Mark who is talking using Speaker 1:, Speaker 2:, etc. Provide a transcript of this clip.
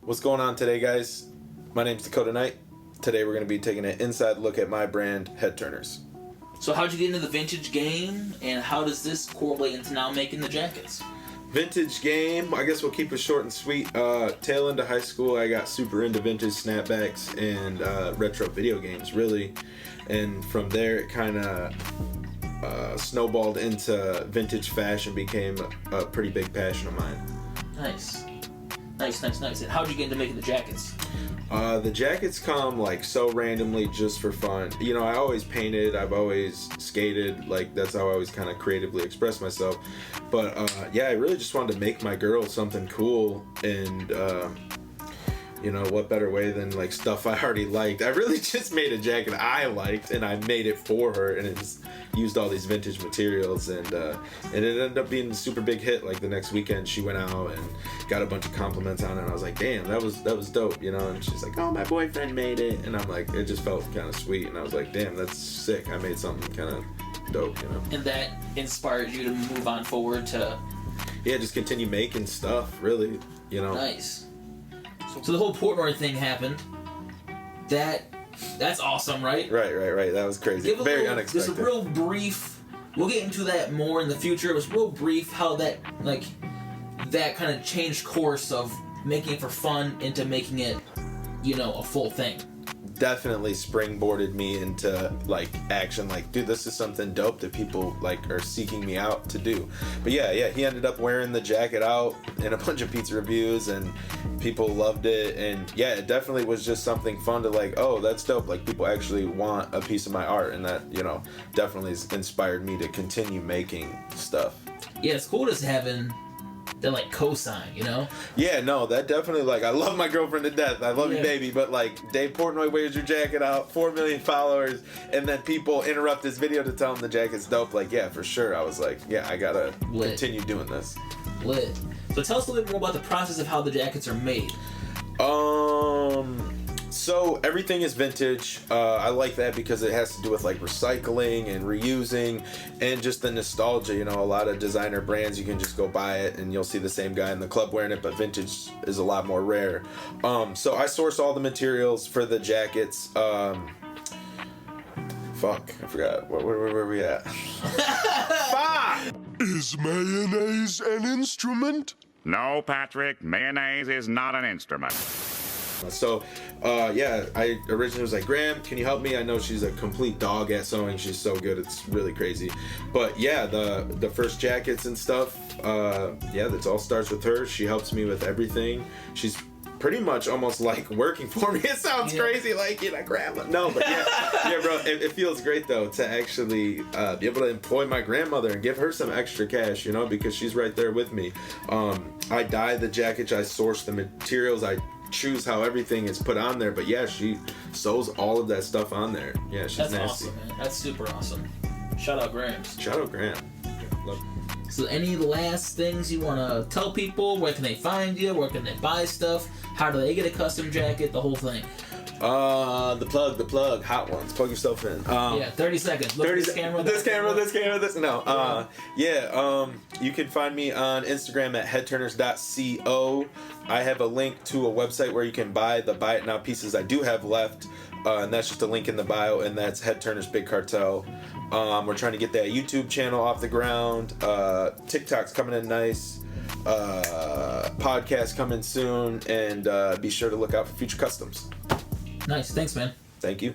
Speaker 1: What's going on today, guys? My name's Dakota Knight. Today we're going to be taking an inside look at my brand, Head Turners.
Speaker 2: So how'd you get into the vintage game, and how does this correlate into now making the jackets?
Speaker 1: Vintage game, I guess we'll keep it short and sweet. Tail end of high school, I got super into vintage snapbacks and retro video games, really. And from there, it kind of snowballed into vintage fashion, became a pretty big passion of mine.
Speaker 2: Nice. And how'd you get into making the jackets?
Speaker 1: The jackets come like so randomly just for fun. You know, I always painted, I've always skated, like that's how I always kind of creatively express myself. But yeah, I really just wanted to make my girl something cool, and you know, what better way than like stuff I already liked. I really just made a jacket I liked and I made it for her, and it's used all these vintage materials, and it ended up being a super big hit. Like the next weekend she went out and got a bunch of compliments on it, and I was like, damn, that was dope, you know. And she's like, oh, my boyfriend made it, and I'm like, it just felt kind of sweet, and I was like, damn, that's sick, I made something kind of dope, you know.
Speaker 2: And that inspired you to move on forward to
Speaker 1: just continue making stuff, really, you know.
Speaker 2: Nice. So the whole Portnoy thing happened. That's awesome, right?
Speaker 1: Right. That was crazy. Very unexpected.
Speaker 2: Just a real brief. We'll get into that more in the future. It was real brief how that kind of changed course of making it for fun into making it, you know, a full thing.
Speaker 1: Definitely springboarded me into like action. Like, dude, this is something dope that people like are seeking me out to do. But yeah, he ended up wearing the jacket out in a bunch of pizza reviews, and people loved it. And yeah, it definitely was just something fun to like, oh, that's dope. Like, people actually want a piece of my art, and that, you know, definitely has inspired me to continue making stuff.
Speaker 2: Yeah, it's cool just having the like cosign, you know?
Speaker 1: Yeah, no, that definitely, like, I love my girlfriend to death. I love you, baby. But like, Dave Portnoy wears your jacket out, 4 million followers, and then people interrupt this video to tell him the jacket's dope. Like, yeah, for sure. I was like, yeah, I gotta continue doing this.
Speaker 2: Lit. So tell us a little bit more about the process of how the jackets are made.
Speaker 1: So everything is vintage. I like that because it has to do with like recycling and reusing and just the nostalgia. You know, a lot of designer brands, you can just go buy it and you'll see the same guy in the club wearing it, but vintage is a lot more rare. So I source all the materials for the jackets. Fuck, I forgot. Where were we at? Fuck!
Speaker 3: Is mayonnaise an instrument?
Speaker 4: No, Patrick, mayonnaise is not an instrument.
Speaker 1: So, yeah, I originally was like, Graham, can you help me? I know she's a complete dog at sewing. She's so good. It's really crazy. But yeah, the first jackets and stuff, yeah, that all starts with her. She helps me with everything. She's pretty much almost like working for me. It sounds crazy, like, you know, grandma. No, but yeah, bro, it feels great though to actually be able to employ my grandmother and give her some extra cash, you know, because she's right there with me. I dye the jacket, I source the materials, I choose how everything is put on there, but yeah, she sews all of that stuff on there. Yeah, she's nasty.
Speaker 2: That's awesome, man. That's super awesome. Shout out Grams.
Speaker 1: Shout out Graham. Love.
Speaker 2: So any last things you want to tell people? Where can they find you? Where can they buy stuff? How do they get a custom jacket? The whole thing.
Speaker 1: The plug, hot ones. Plug yourself in.
Speaker 2: 30 seconds. Look
Speaker 1: 30
Speaker 2: at this camera.
Speaker 1: This. No. You can find me on Instagram at headturners.co. I have a link to a website where you can buy the Buy It Now pieces I do have left, and that's just a link in the bio, and that's Head Turners Big Cartel. We're trying to get that YouTube channel off the ground. TikTok's coming in nice. Podcast coming soon, and be sure to look out for future customs.
Speaker 2: Nice. Thanks, man.
Speaker 1: Thank you.